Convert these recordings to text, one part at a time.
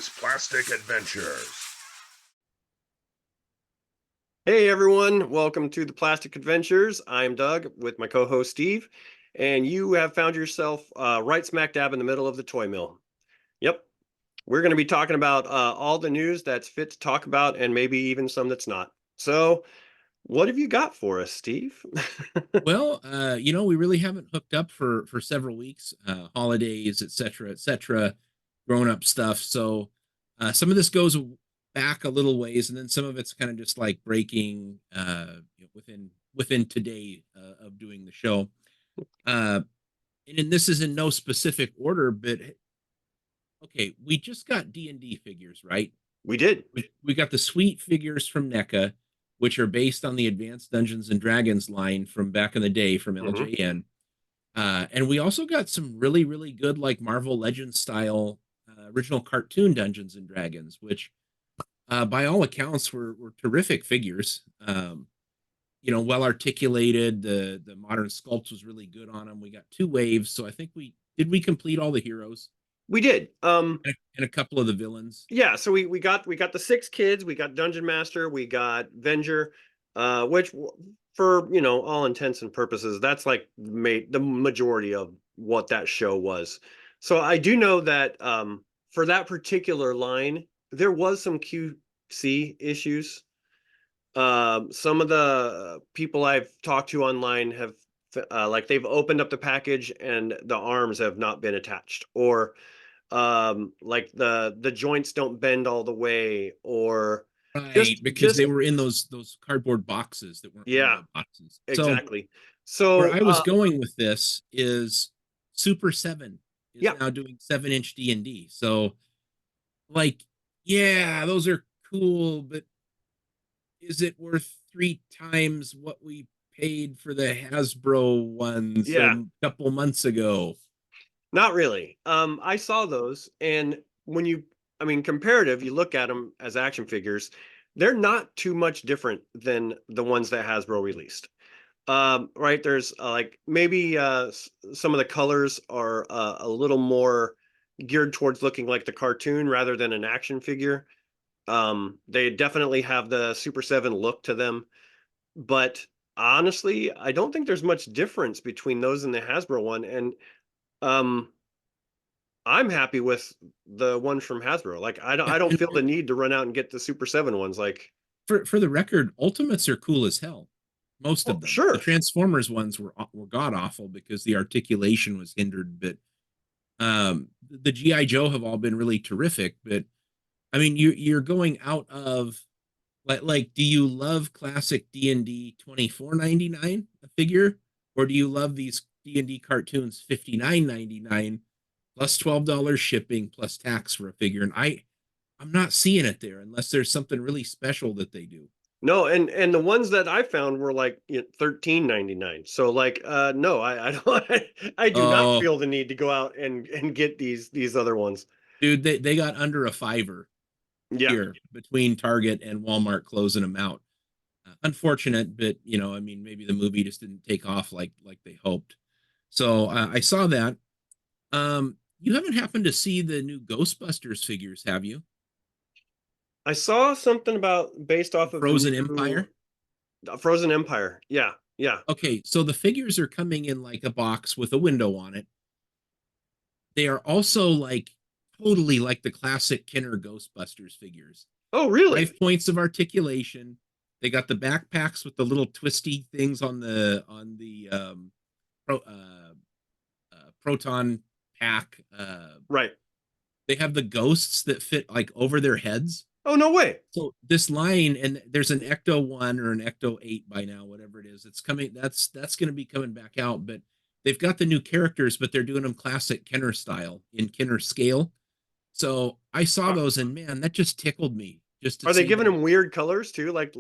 Doug's Plastic Adventures. Hey everyone, welcome to the Plastic Adventures. I'm Doug with my co-host Steve, and you have found yourself right smack dab in the middle of the toy mill. Yep, we're going to be talking about all the news that's fit to talk about, and maybe even some that's not. So, what have you got for us, Steve? Well, we really haven't hooked up for several weeks, holidays, et cetera, grown up stuff. So some of this goes back a little ways, and then some of it's kind of just like breaking within today of doing the show. And this is in no specific order, but okay, we just got D&D figures, right? We did. We got the sweet figures from NECA, which are based on the Advanced Dungeons and Dragons line from back in the day from LJN. And we also got some really, really good, like Marvel Legends style original cartoon Dungeons and Dragons, which by all accounts were terrific figures. Well articulated. The modern sculpt was really good on them. We got 2 waves, so I think we complete all the heroes. We did. And a couple of the villains. Yeah, so we got the 6 kids, we got Dungeon Master, we got Venger, which for all intents and purposes, that's like made the majority of what that show was. So I do know that for that particular line, there was some QC issues. Some of the people I've talked to online have like they've opened up the package and the arms have not been attached, or like the joints don't bend all the way, or Right, because they were in those cardboard boxes that weren't yeah, real boxes. So exactly. where So I was going with this is Super 7 is yeah, now doing 7-inch D&D. So like, yeah, those are cool, but is it worth 3 times what we paid for the Hasbro ones yeah, a couple months ago? not really. I saw those, and when I mean, comparative, you look at them as action figures, they're not too much different than the ones that Hasbro released. Right, there's like maybe some of the colors are a little more geared towards looking like the cartoon rather than an action figure. They definitely have the Super 7 look to them, but honestly, I don't think there's much difference between those and the Hasbro one. And um, I'm happy with the ones from Hasbro. Like I don't And feel the need to run out and get the Super 7 ones. Like, for the record, Ultimates are cool as hell. Most oh, of them. The sure. Transformers ones were god awful because the articulation was hindered, but the GI Joe have all been really terrific. But I mean, you're going out of like do you love classic D&D 24.99 a figure, or do you love these D&D cartoons 59.99 plus $12 shipping plus tax for a figure? And I'm not seeing it there unless there's something really special that they do. No, and the ones that I found were like 13.99. So like no, I don't I do not Oh, feel the need to go out and get these other ones. dude, they got under a fiver Yeah. here between Target and Walmart closing them out. Unfortunate, but I mean, maybe the movie just didn't take off like they hoped. So I saw that. You haven't happened to see the new Ghostbusters figures, have you? I saw something about based The off of the Frozen new Empire. Frozen Empire. Yeah. Yeah. Okay, so the figures are coming in like a box with a window on it. They are also like totally like the classic Kenner Ghostbusters figures. Oh, really? 5 points of articulation. They got the backpacks with the little twisty things on the proton pack. Right. They have the ghosts that fit like over their heads. Oh, no way. So this line, and there's an Ecto 1 or an Ecto 8 by now, whatever it is. It's coming. That's going to be coming back out, but they've got the new characters, but they're doing them classic Kenner style in Kenner scale. So I saw Are, those, and man, that just tickled me just to are they see giving them. them weird colors too? Like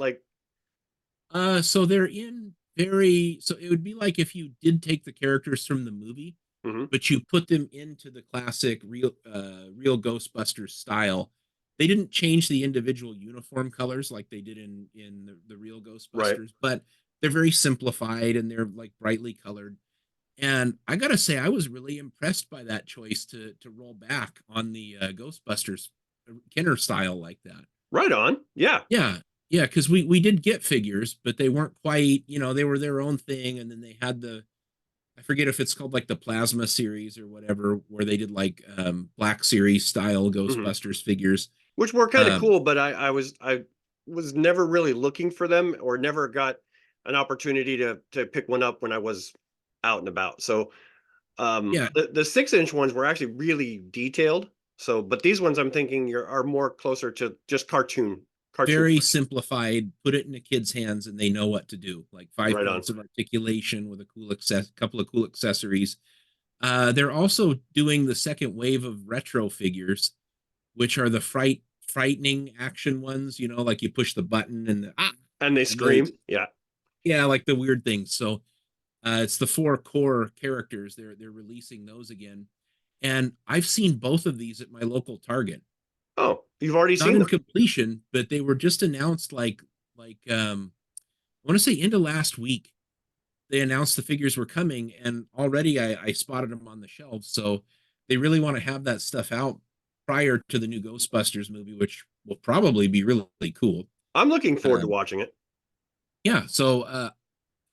So they're in very. So it would be like if you did take the characters from the movie, mhm. but you put them into the classic real Ghostbusters style. They didn't change the individual uniform colors like they did in the real Right. Ghostbusters, but they're very simplified and they're like brightly colored. And I gotta say, I was really impressed by that choice to roll back on the Ghostbusters Kenner style like that. Right on. Yeah. Yeah, yeah, because we did get figures, but they weren't quite, they were their own thing, and then they had the I forget if it's called like the Plasma series or whatever, where they did like Black Series style Mhm. Ghostbusters figures. Which were kind of Um, cool, but I was never really looking for them or never got an opportunity to pick one up when I was out and about. So yeah, the 6-inch ones were actually really detailed. So, but these ones I'm thinking are more closer to just cartoon. very simplified. Put it in a kid's hands, and they know what to do. Like five Right on. minutes of articulation with a couple of cool accessories. They're also doing the second wave of retro figures, which are the frightening action ones. Like you push the button and And they and the scream. Yeah. yeah, like the weird things. So it's the four core characters. They're releasing those again, and I've seen both of these at my local Target. Oh, you've already Not seen in them. completion, but they were just announced like I want to say into last week. They announced the figures were coming, and already I spotted them on the shelves. So they really want to have that stuff out prior to the new Ghostbusters movie, which will probably be really, really cool. I'm looking forward to Um, watching it. yeah, so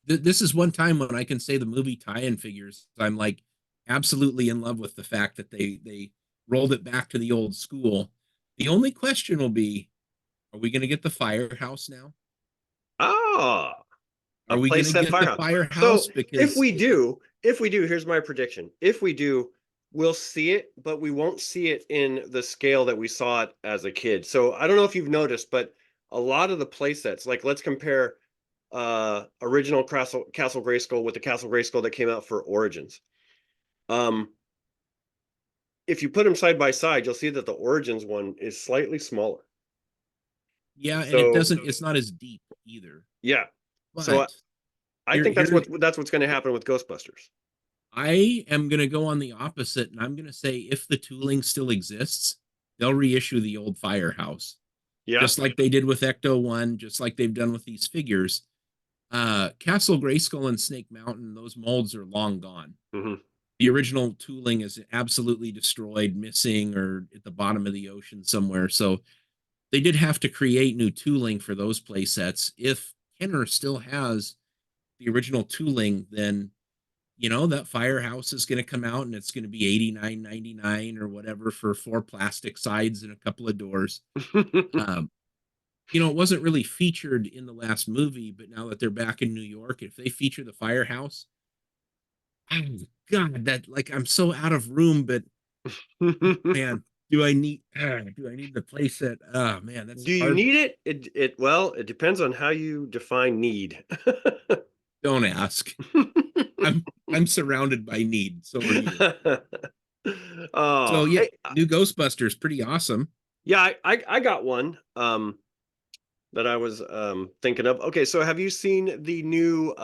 this is one time when I can say the movie tie-in figures. I'm like absolutely in love with the fact that they rolled it back to the old school. The only question will be, are we going to get the firehouse now? Ah, a Are we going to playset get the firehouse. So firehouse? if Because we do, if we do, here's my prediction. If we do, we'll see it, but we won't see it in the scale that we saw it as a kid. So I don't know if you've noticed, but a lot of the play sets, like let's compare original Castle Grayskull with the Castle Grayskull that came out for Origins. Um, if you put them side by side, you'll see that the Origins one is slightly smaller. yeah, and So it's not as deep either. yeah. So But I here think that's here what's going to happen with Ghostbusters. I am going to go on the opposite, and I'm going to say if the tooling still exists, they'll reissue the old firehouse, Yeah. just like they did with Ecto One, just like they've done with these figures. Castle Grayskull and Snake Mountain, those molds are long gone. Hmm. The original tooling is absolutely destroyed, missing, or at the bottom of the ocean somewhere. So they did have to create new tooling for those play sets. If Kenner still has the original tooling, then that firehouse is going to come out and it's going to be $89.99 or whatever for 4 plastic sides and a couple of doors. Um, it wasn't really featured in the last movie, but now that they're back in New York, if they feature the firehouse, oh God, that like I'm so out of room, but man, do I need the playset? Oh man, that's Do you hard. need it? Well, it depends on how you define need. Don't ask. I'm surrounded by need. So are you. Oh, So yeah, hey, new Ghostbusters, pretty awesome. yeah, I got one that I was thinking of. Okay, so have you seen the new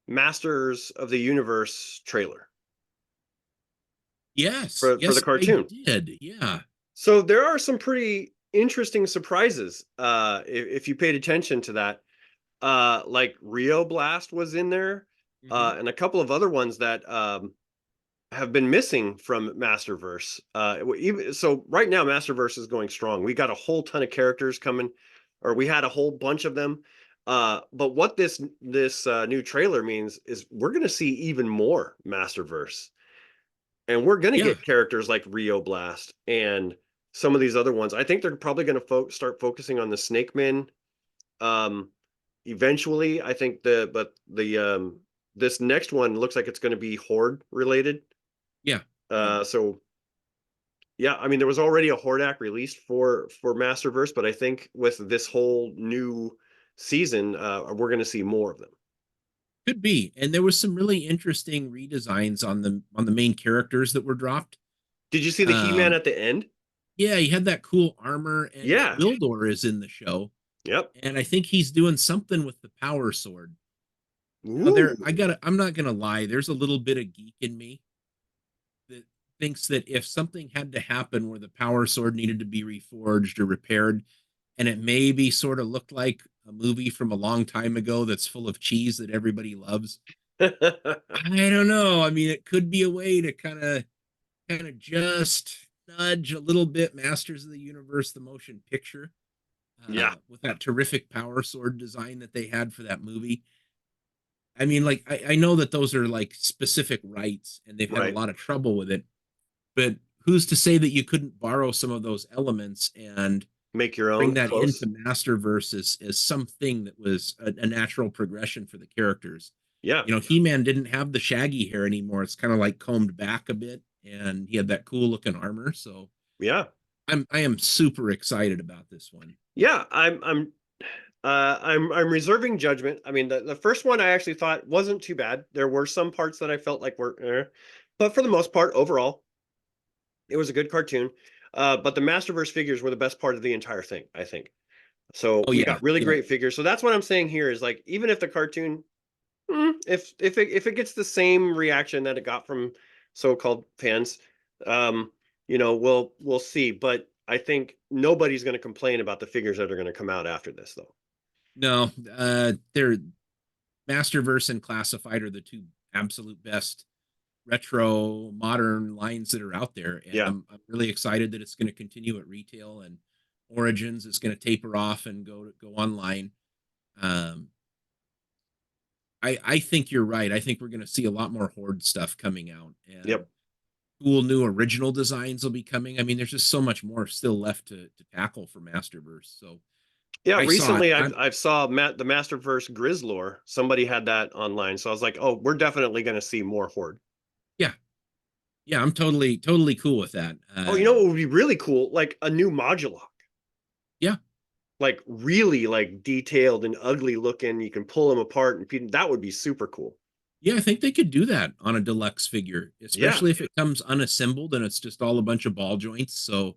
Masters of the Universe trailer Yes, for the yes, I cartoon? did. Yeah. So there are some pretty interesting surprises if you paid attention to that. Like Rio Blast was in there, Hmm. and a couple of other ones that have been missing from Masterverse. Even so, right now Masterverse is going strong. We got a whole ton of characters coming, or we had a whole bunch of them. But what this new trailer means is we're going to see even more Masterverse, and we're going to Yeah. get characters like Rio Blast and some of these other ones. I think they're probably going to start focusing on the Snake Men um, eventually. I think the this next one looks like it's going to be Horde related. Yeah. Yeah. So yeah, I mean there was already a Hordak released for Masterverse, but I think with this whole new season, we're going to see more of them. Could be. And there was some really interesting redesigns on the main characters that were dropped. Did you see the He-Man Um, at the end? yeah, he had that cool armor, and Yeah. Wildor is in the show, Yep. and I think he's doing something with the power sword. Now Ooh. I'm not gonna lie, there's a little bit of geek in me that thinks that if something had to happen where the power sword needed to be reforged or repaired, and it maybe sort of looked like a movie from a long time ago that's full of cheese that everybody loves. I don't know. I mean, it could be a way to kind of just nudge a little bit Masters of the Universe, the motion picture, Yeah. with that terrific power sword design that they had for that movie. I mean, like, I know that those are like specific rights and they've had a Right. lot of trouble with it, but who's to say that you couldn't borrow some of those elements and Make your bring own that close. into Masterverse as something that was a natural progression for the characters? Yeah. You know, He-Man didn't have the shaggy hair anymore. It's kind of like combed back a bit, and he had that cool looking armor. So Yeah. I am super excited about this one. Yeah. I'm reserving judgment. I mean, the first one I actually thought wasn't too bad. There were some parts that I felt like were, but for the most part, overall, it was a good cartoon. But the Masterverse figures were the best part of the entire thing, I think. So Oh we yeah, got really yeah. great figures. So that's what I'm saying here is like, even if the cartoon, if it gets the same reaction that it got from so-called fans, um, we'll see. But I think nobody's going to complain about the figures that are going to come out after this, though. No, they're Masterverse and Classified are the two absolute best retro modern lines that are out there, and Yeah. I'm really excited that it's going to continue at retail, and Origins is going to taper off and go online. Um, I think you're right. I think we're going to see a lot more Horde stuff coming out, and Yep. cool new original designs will be coming. I mean, there's just so much more still left to tackle for Masterverse. So Yeah, I saw it. recently I've saw the Masterverse Grizzlore. Somebody had that online, so I was like, oh, we're definitely going to see more Horde. Yeah, yeah, I'm totally cool with that. Oh, you know what would be really cool? Like a new Modulok, Yeah, like really like detailed and ugly looking. You can pull them apart, and that would be super cool. yeah, I think they could do that on a deluxe figure, Yeah. especially if it comes unassembled and it's just all a bunch of ball joints. So,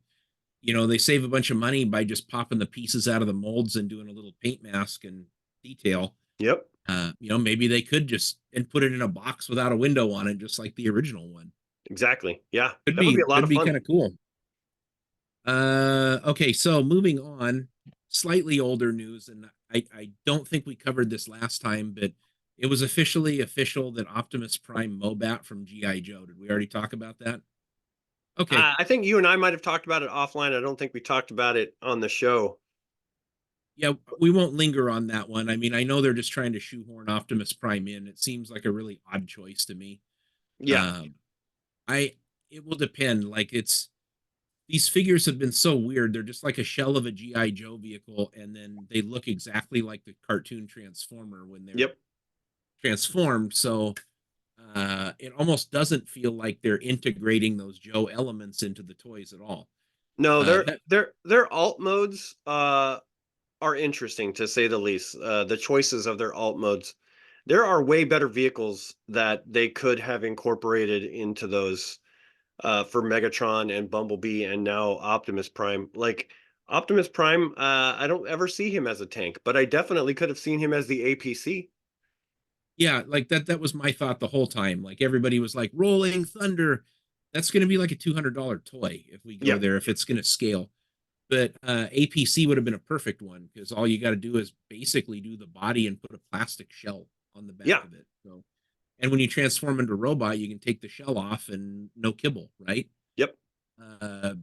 you know, they save a bunch of money by just popping the pieces out of the molds and doing a little paint mask and detail. Yep. You know, maybe they could just and put it in a box without a window on it, just like the original one. Exactly. Yeah, that would be a lot Could of be fun. kind of cool. Okay, so moving on, slightly older news, and I don't think we covered this last time, but it was officially official that Optimus Prime Mobat from GI Joe. Did we already talk about that? Okay, I think you and I might have talked about it offline. I don't think we talked about it on the show. yeah, we won't linger on that one. I mean, I know they're just trying to shoehorn Optimus Prime in. It seems like a really odd choice to me. Yeah. Um, I it will depend. Like it's these figures have been so weird. They're just like a shell of a GI Joe vehicle, and then they look exactly like the cartoon Transformer when they're Yep. transformed. So it almost doesn't feel like they're integrating those Joe elements into the toys at all. No, That their alt modes are interesting to say the least. The choices of their alt modes. There are way better vehicles that they could have incorporated into those for Megatron and Bumblebee and now Optimus Prime. Like Optimus Prime, I don't ever see him as a tank, but I definitely could have seen him as the APC. yeah, like that was my thought the whole time. Like everybody was like Rolling Thunder. That's going to be like a $200 toy if we go Yeah. there, if it's going to scale. But APC would have been a perfect one because all you got to do is basically do the body and put a plastic shell on the back Yeah. of it. So, and when you transform into a robot, you can take the shell off and no kibble, right? Yep. Uh,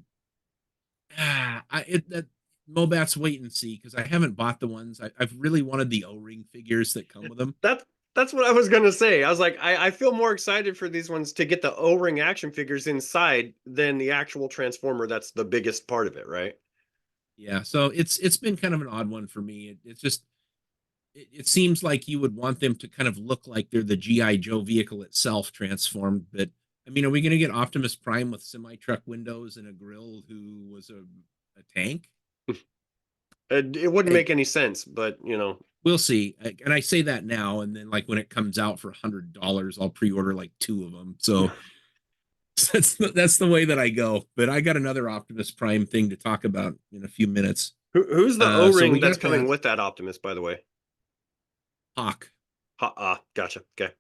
that Mobat's wait and see because I haven't bought the ones. I've really wanted the O-ring figures that come with them. That that's what I was gonna say. I was like, I feel more excited for these ones to get the O-ring action figures inside than the actual Transformer. That's the biggest part of it, right? Yeah, so it's been kind of an odd one for me. It's just it seems like you would want them to kind of look like they're the GI Joe vehicle itself transformed. But I mean, are we going to get Optimus Prime with semi truck windows and a grill who was a tank? It wouldn't I, make any sense, but we'll see. And I say that now, and then like when it comes out for $100, I'll pre-order like two of them. So that's the way that I go. But I got another Optimus Prime thing to talk about in a few minutes. who's the So O-ring we that's got coming that with that Optimus, by the way? Hawk. Gotcha. Okay.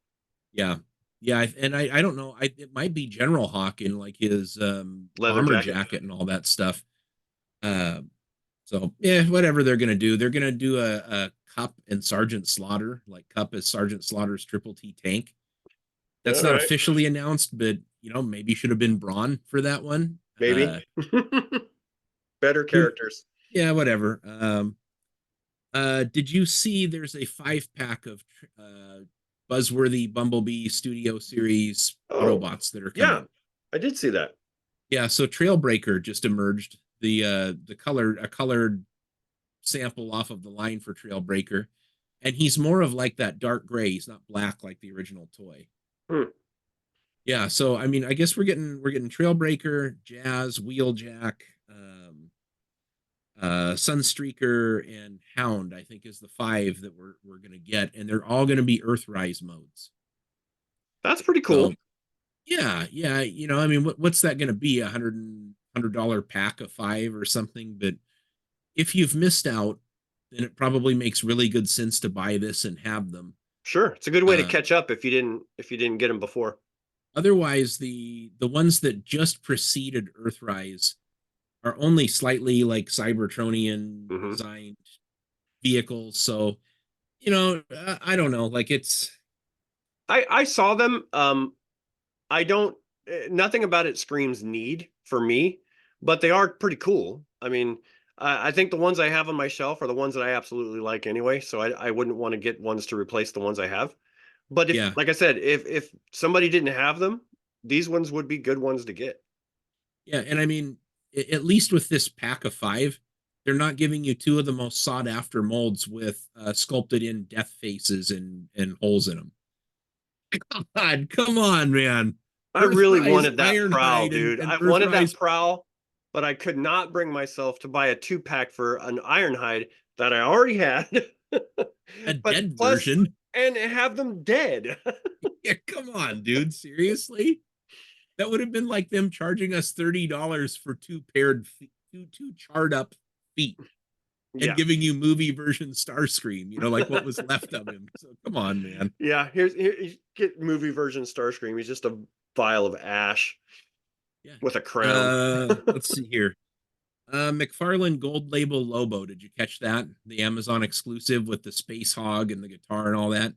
Yeah. Yeah, and I don't know. It might be General Hawk in like his Leather bomber jacket. jacket and all that stuff. Uh, so yeah, whatever they're gonna do, they're gonna do a Cup and Sergeant Slaughter, like Cup is Sergeant Slaughter's Triple T tank. That's All not right. officially announced, but maybe should have been Braun for that one. Maybe. Better characters. Yeah, whatever. Did you see there's a 5-pack of Buzzworthy Bumblebee Studio Series Oh, Autobots that are yeah, coming? I did see that. Yeah, so Trailbreaker just emerged. The colored sample off of the line for Trailbreaker, and he's more of like that dark gray. He's not black like the original toy. Hmm. Yeah, so I mean, I guess we're getting Trailbreaker, Jazz, Wheeljack, Sunstreaker, and Hound. I think is the 5 that we're gonna get, and they're all gonna be Earthrise modes. That's pretty cool. So yeah, yeah, I mean, what's that gonna be? $100 pack of 5 or something? But if you've missed out, then it probably makes really good sense to buy this and have them. Sure, it's a good way to Uh, catch up if you didn't get them before. Otherwise, the ones that just preceded Earthrise are only slightly like Cybertronian Hmm. designed vehicles. So, I don't know. Like I saw them. I don't. Nothing about it screams need for me, but they are pretty cool. I mean, I think the ones I have on my shelf are the ones that I absolutely like anyway. So I wouldn't want to get ones to replace the ones I have. But if, yeah, like I said, if somebody didn't have them, these ones would be good ones to get. yeah, and I mean, at least with this pack of 5, they're not giving you 2 of the most sought after molds with sculpted in death faces and holes in them. God, come on, man. I really Earthrise, wanted that prowl, Ironhide, and, dude. and I wanted that Earthrise. prowl, but I could not bring myself to buy a 2-pack for an Ironhide that I already had. A But dead plus, version. and have them dead. Yeah, come on, dude. Seriously? That would have been like them charging us $30 for 2 paired feet, two charred up feet, and Yeah. giving you movie version Starscream, like what was left of him. So come on, man. Yeah, here get movie version Starscream. He's just a vial of ash Yeah. with a crown. Let's see here. McFarlane Gold Label Lobo. Did you catch that? The Amazon exclusive with the space hog and the guitar and all that.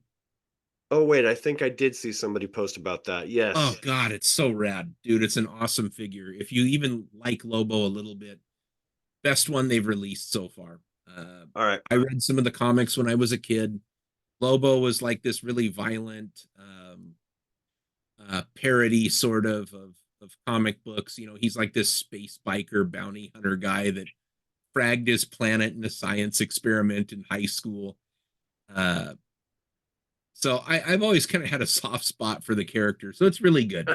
Oh wait, I think I did see somebody post about that. Oh Yes. God, it's so rad, dude. It's an awesome figure. If you even like Lobo a little bit, best one they've released so far. All right. I read some of the comics when I was a kid. Lobo was like this really violent parody sort of comic books. He's like this space biker bounty hunter guy that fragged his planet in a science experiment in high school. Uh, so I've always kind of had a soft spot for the character, so it's really good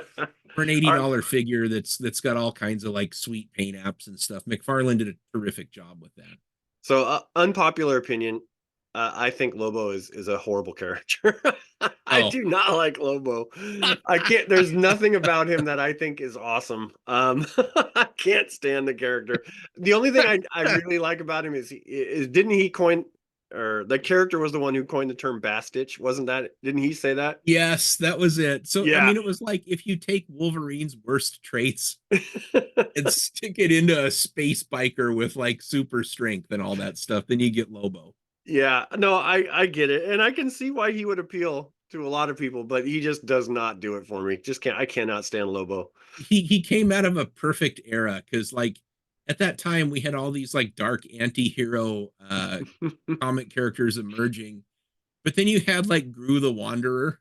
for an eighty All right. dollar figure that's got all kinds of like sweet paint apps and stuff. McFarlane did a terrific job with that. So, unpopular opinion. I think Lobo is a horrible character. I Oh, do not like Lobo. I can't. There's nothing about him that I think is awesome. I can't stand the character. The only thing I really like about him is didn't he coin, or the character was the one who coined the term Bastich? Wasn't that? Didn't he say that? yes, that was it. So I Yeah. mean, it was like if you take Wolverine's worst traits and stick it into a space biker with like super strength and all that stuff, then you get Lobo. Yeah, no, I get it, and I can see why he would appeal to a lot of people, but he just does not do it for me. Just can't. I cannot stand Lobo. He came out of a perfect era because like at that time we had all these like dark anti-hero comic characters emerging, but then you had like Gru the Wanderer,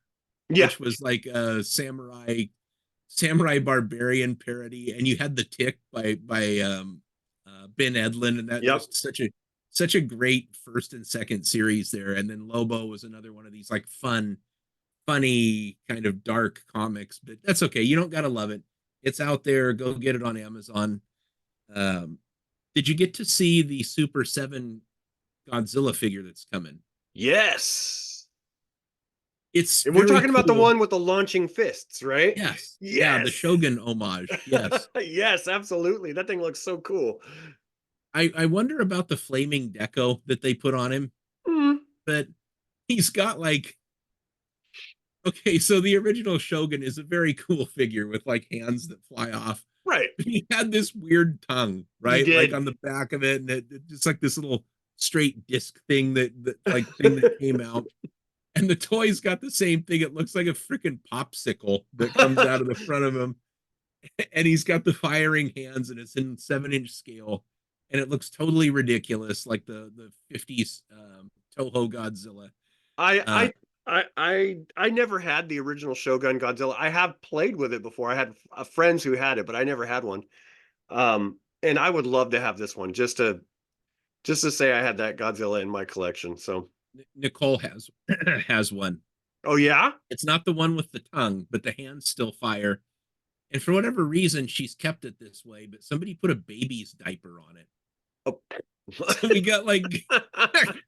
Yeah. which was like a samurai barbarian parody, and you had the Tick by Ben Edlund, and that Yep. just such a great first and second series there. And then Lobo was another one of these like funny kind of dark comics, but that's okay. You don't gotta love it. It's out there. Go get it on Amazon. Um, did you get to see the Super 7 Godzilla figure that's coming? Yes. It's And we're very talking about the cool. one with the launching fists, right? Yes. Yeah, the Yes. Shogun homage. Yes. Yes, absolutely. That thing looks so cool. I wonder about the flaming deco that they put on him, Mm, but he's got like okay, so the original Shogun is a very cool figure with like hands that fly off. right. He had this weird tongue, He right? Like did. on the back of it, and it's like this little straight disc thing that came out. And the toy's got the same thing. It looks like a freaking popsicle that comes out of the front of him. and he's got the firing hands, and it's in 7-inch scale, and it looks totally ridiculous, like the 50s Toho Godzilla. I Uh, I never had the original Shogun Godzilla. I have played with it before. I had friends who had it, but I never had one. And I would love to have this one just to say I had that Godzilla in my collection. So, Nicole has has one. oh yeah. It's not the one with the tongue, but the hands still fire. And for whatever reason, she's kept it this way. But somebody put a baby's diaper on it, Oh. so we got like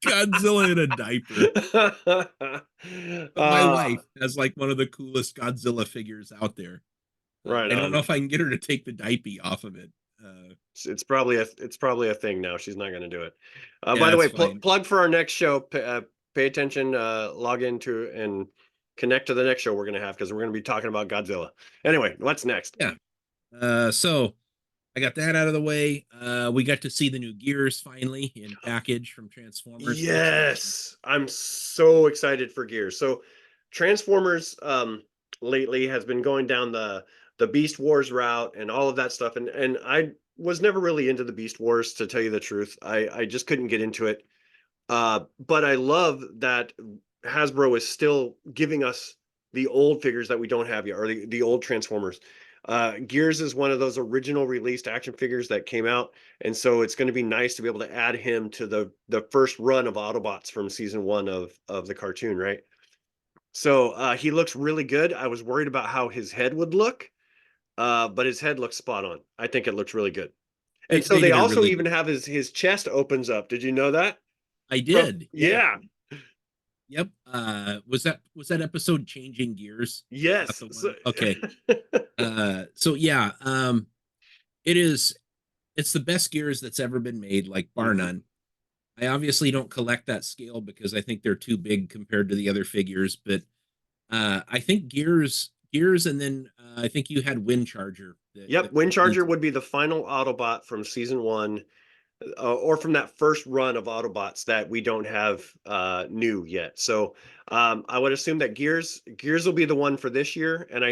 Godzilla in a diaper. But my wife has like one of the coolest Godzilla figures out there. Right I don't on. know if I can get her to take the diaper off of it. It's probably a thing now. She's not going to do it. By Yeah, the way, it's fine. plug for our next show. Pay attention. Log into and connect to the next show we're going to have because we're going to be talking about Godzilla. Anyway, what's next? Yeah. So I got that out of the way. We got to see the new Gears finally in package from Transformers. Yes, I'm so excited for Gears. So Transformers lately has been going down the Beast Wars route and all of that stuff, and I was never really into the Beast Wars, to tell you the truth. I just couldn't get into it. But I love that Hasbro is still giving us the old figures that we don't have yet, or the old Transformers. Gears is one of those original released action figures that came out, and so it's going to be nice to be able to add him to the first run of Autobots from season 1 of the cartoon, right? So he looks really good. I was worried about how his head would look, but his head looks spot on. I think it looks really good. And so They they did a also really even have his chest opens up. Did you know that? I did. Yeah. Yep. Was that episode Changing Gears? Yes. Not the one? Okay. So yeah, it's the best Gears that's ever been made, like bar none. I obviously don't collect that scale because I think they're too big compared to the other figures, but I think Gears, and then I think you had Wind Charger. Yep, Wind Charger would be the final Autobot from season 1, or from that first run of Autobots that we don't have new yet. So I would assume that Gears will be the one for this year, and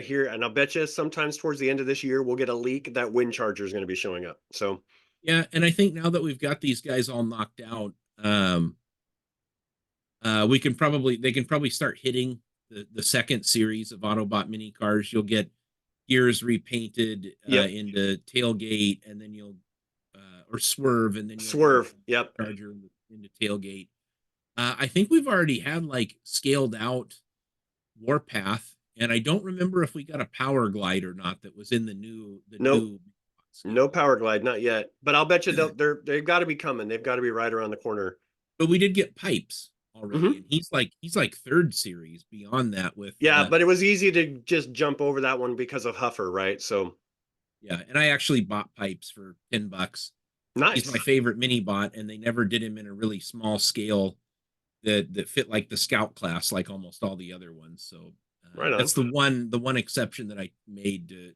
I'll bet you sometimes towards the end of this year we'll get a leak that Wind Charger is going to be showing up. So yeah, and I think now that we've got these guys all knocked out, they can probably start hitting the second series of Autobot mini cars. You'll get Gears repainted into Tailgate, and then you'll or Swerve, and then you'll Swerve. Yep. Charger into Tailgate. I think we've already had like scaled out Warpath, and I don't remember if we got a Power Glide or not that was in the new Nope. No Power Glide, not yet. But I'll bet you they've got to be coming. They've got to be right around the corner. But we did get Pipes already, and he's like third series beyond that with but it was easy to just jump over that one because of Huffer, right? So yeah, and I actually bought Pipes for $10. Nice. He's my favorite mini bot, and they never did him in a really small scale that fit like the Scout class, like almost all the other ones. So right on. That's the one exception that I made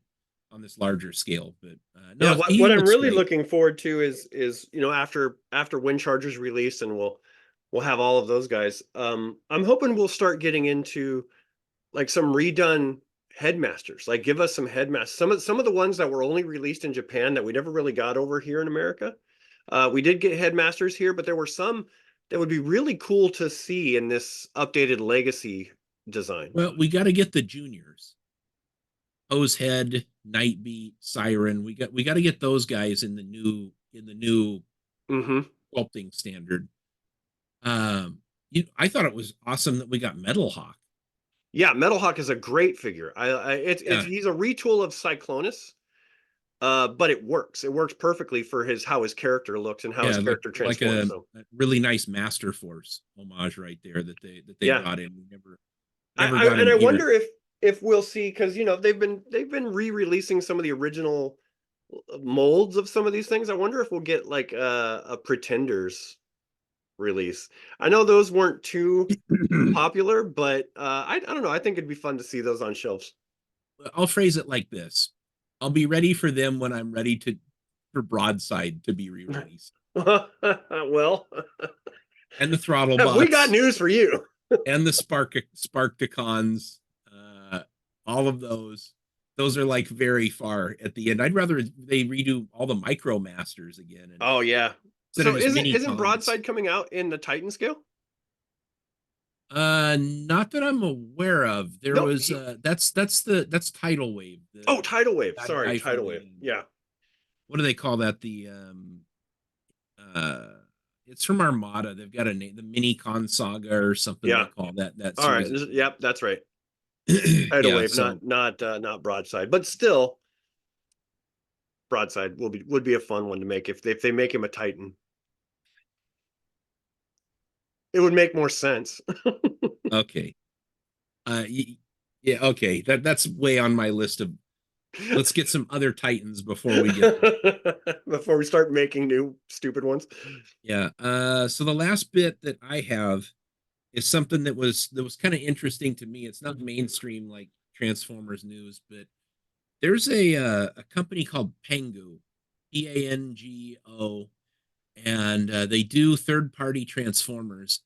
on this larger scale. But no, what I'm really looking forward to is after Wind Charger's release, and we'll have all of those guys. I'm hoping we'll start getting into like some redone headmasters. Like give us some headmasters. Some of the ones that were only released in Japan that we never really got over here in America. We did get headmasters here, but there were some that would be really cool to see in this updated legacy design. Well, we got to get the juniors. Hosehead, Nightbeat, Siren. We got to get those guys in the new sculpting standard. I thought it was awesome that we got Metal Hawk. Yeah, Metal Hawk is a great figure. He's a retool of Cyclonus, but it works. It works perfectly for how his character looks and how his character transforms. A really nice Master Force homage right there that they brought in. We never I wonder if we'll see, because they've been re-releasing some of the original molds of some of these things. I wonder if we'll get like a Pretenders release. I know those weren't too popular, but I don't know. I think it'd be fun to see those on shelves. I'll phrase it like this: I'll be ready for them when I'm ready for Broadside to be re-released. Well, and the Throttle Bots. We got news for you. And the Sparkticons, all of those. those are like very far at the end. I'd rather they redo all the Micro Masters again and Oh yeah. instead of So just mini isn't cons. Broadside coming out in the Titan scale? Not that I'm aware of. There No. was that's Tidal Wave, Oh, the Tidal Wave. bad Sorry, guy from Tidal the Wave. Yeah. what do they call that? Uh it's from Armada. They've got a name, the Mini Con Saga or something Yeah. they call that All right. series. Yep, that's right. Tidal Yeah, Wave, so not Broadside, but still, Broadside would be a fun one to make if they make him a Titan. It would make more sense. okay. Yeah, okay. That's way on my list of let's get some other Titans before we get there. Before we start making new stupid ones. Yeah. So the last bit that I have is something that was kind of interesting to me. It's not mainstream like Transformers news, but there's a company called Pengu, Pango, and they do third party Transformers,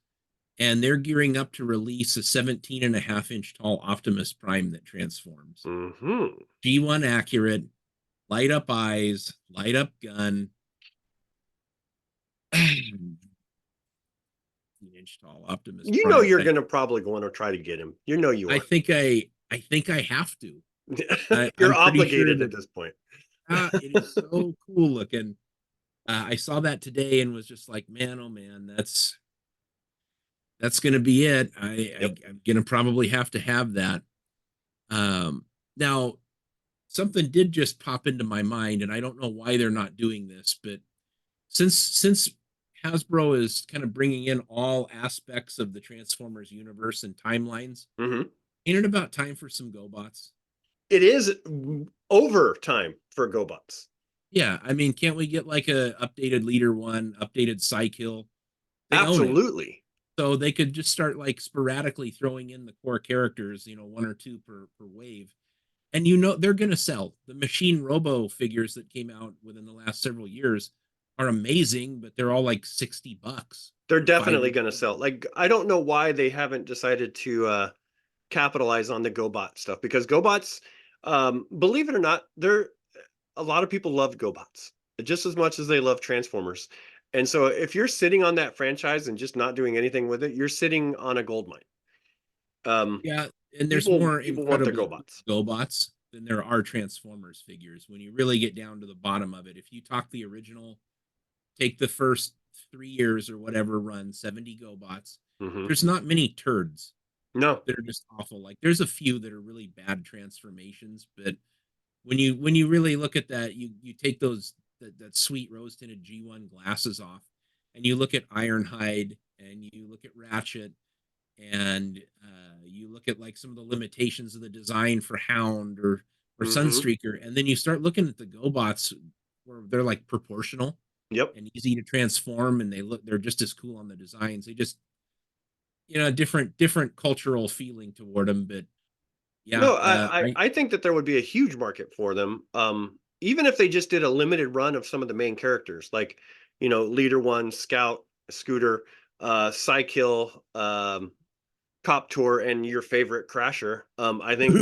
and they're gearing up to release a 17 and a half inch tall Optimus Prime that transforms. Hmm. G1 accurate, light up eyes, light up gun. 18-inch tall Optimus You know Prime. you're gonna probably going to try to get him. You know you I are. think I have to. You're I'm pretty sure obligated at that this point. it is so cool looking. I saw that today and was just like, man, oh man, that's gonna be it. Yep. I'm gonna probably have to have that. Now something did just pop into my mind, and I don't know why they're not doing this, but since Hasbro is kind of bringing in all aspects of the Transformers universe and timelines, Hmm. ain't it about time for some GoBots? It is over time for GoBots. Yeah, I mean, can't we get like a updated Leader One, updated Psykill? They own it, Absolutely. so they could just start like sporadically throwing in the core characters, one or two per wave, and they're gonna sell. The Machine Robo figures that came out within the last several years are amazing, but they're all like $60 They're for five definitely each going to sell. figure. Like, I don't know why they haven't decided to capitalize on the GoBot stuff, because GoBots, believe it or not, they're a lot of people love GoBots just as much as they love Transformers. And so if you're sitting on that franchise and just not doing anything with it, you're sitting on a gold mine. Yeah, and there's People more people want their incredibly GoBots. cool GoBots than there are Transformers figures. When you really get down to the bottom of it, if you talk the original, take the first 3 years or whatever run, 70 GoBots, Hmm. there's not many turds No, that are just awful. Like there's a few that are really bad transformations, but when you really look at that, you take that sweet rose tinted G1 glasses off, and you look at Ironhide, and you look at Ratchet, and you look at like some of the limitations of the design for Hound or hmm, Sunstreaker, and then you start looking at the GoBots where they're like proportional yep. and easy to transform, and they're just as cool on the designs. They just different cultural feeling toward them, but yeah, No, I think that there would be a huge market for them. Even if they just did a limited run of some of the main characters, like, Leader One, Scout, Scooter, Psykill, Cop Tour, and your favorite Crasher. I think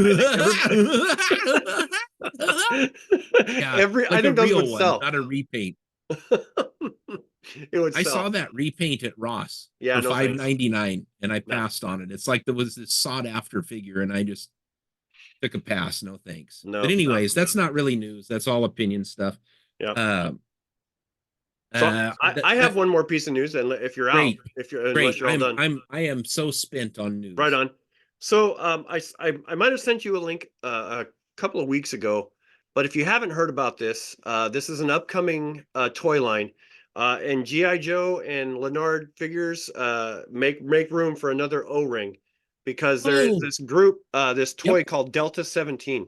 yeah, I like a think those would real one, sell. not a repaint. It would I saw sell. that repaint at Ross Yeah, for no five thanks. ninety nine, and I No, passed on it. It's like there was this sought after figure, and I just took a pass. No thanks. But no, not anyways, for me. that's not really news. That's all opinion stuff. Yeah. Um, So I have that one more piece of news, and if you're out, great, if you're unless great. you're all done. I am so spent on Right news. on. So I might have sent you a link a couple of weeks ago, but if you haven't heard about this, this is an upcoming toy line, and GI Joe and Leonard figures make room for another O-ring, because there is Oh, this group, this yep. toy called Delta 17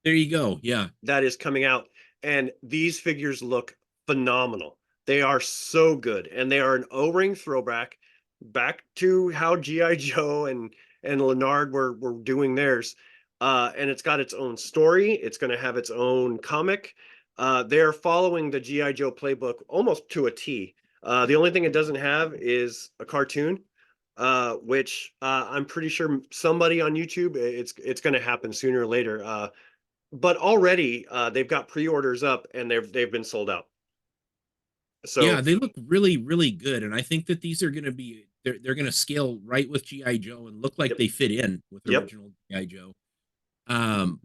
There you go. Yeah. that is coming out, and these figures look phenomenal. They are so good, and they are an O-ring throwback back to how GI Joe and Leonard were doing theirs. And it's got its own story. It's going to have its own comic. They're following the GI Joe playbook almost to a T. The only thing it doesn't have is a cartoon, which I'm pretty sure somebody on YouTube, it's going to happen sooner or later. but already they've got pre-orders up and they've been sold out. Yeah, So they look really, really good, and I think that these are going to be they're going to scale right with GI Joe and look like yep, they fit in with yep. original GI Joe. Um,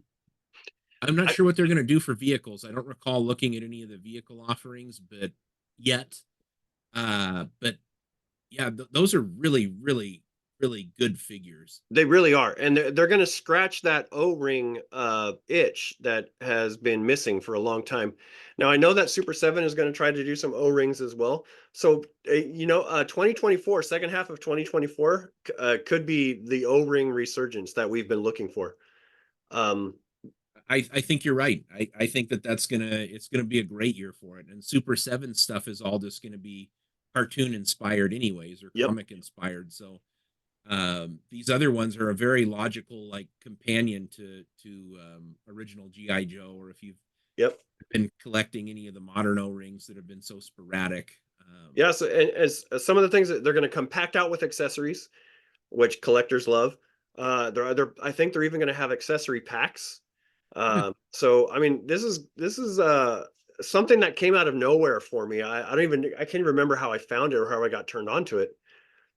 I'm not I, sure what they're going to do for vehicles. I don't recall looking at any of the vehicle offerings, but yet, but yeah, those are really, really, really good figures. They really are, and they're going to scratch that O-ring itch that has been missing for a long time. Now I know that Super 7 is going to try to do some O-rings as well. So 2024, second half of 2024 could be the O-ring resurgence that we've been looking for. Um, I think you're right. I think that it's gonna be a great year for it. And Super 7 stuff is all just gonna be cartoon inspired anyways, or yep, comic inspired. So these other ones are a very logical like companion to original GI Joe, or if you've yep. been collecting any of the modern O-rings that have been so sporadic. Yeah, so and as some of the things that they're going to come packed out with accessories, which collectors love. I think they're even going to have accessory packs. Yeah. So I mean, this is something that came out of nowhere for me. I can't even remember how I found it or how I got turned on to it.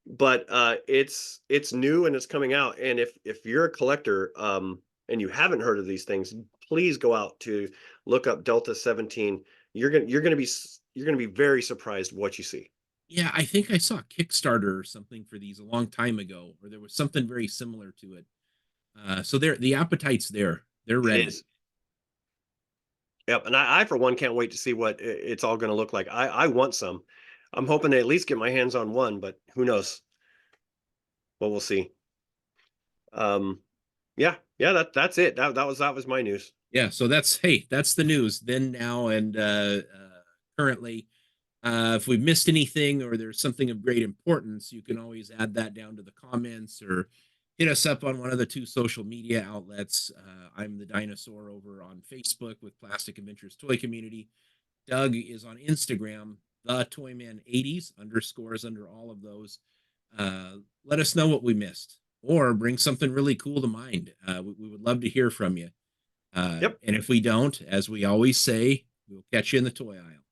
But it's new and it's coming out. And if you're a collector and you haven't heard of these things, please go out to look up Delta 17. You're gonna be very surprised what you see. Yeah, I think I saw a Kickstarter or something for these a long time ago, or there was something very similar to it. So the appetite's there. They're It ready. is. Yep, and I for one can't wait to see what it's all going to look like. I want some. I'm hoping to at least get my hands on one, but who knows? Well, we'll see. Um, yeah, yeah, that's it. That was my news. Yeah, so that's the news then, now, and currently. If we've missed anything or there's something of great importance, you can always add that down to the comments or hit us up on one of the two social media outlets. I'm the dinosaur over on Facebook with Plastic Adventures Toy Community. Doug is on Instagram, the Toyman 80s, underscores under all of those. Let us know what we missed or bring something really cool to mind. We would love to hear from you. Yep. And if we don't, as we always say, we'll catch you in the toy aisle.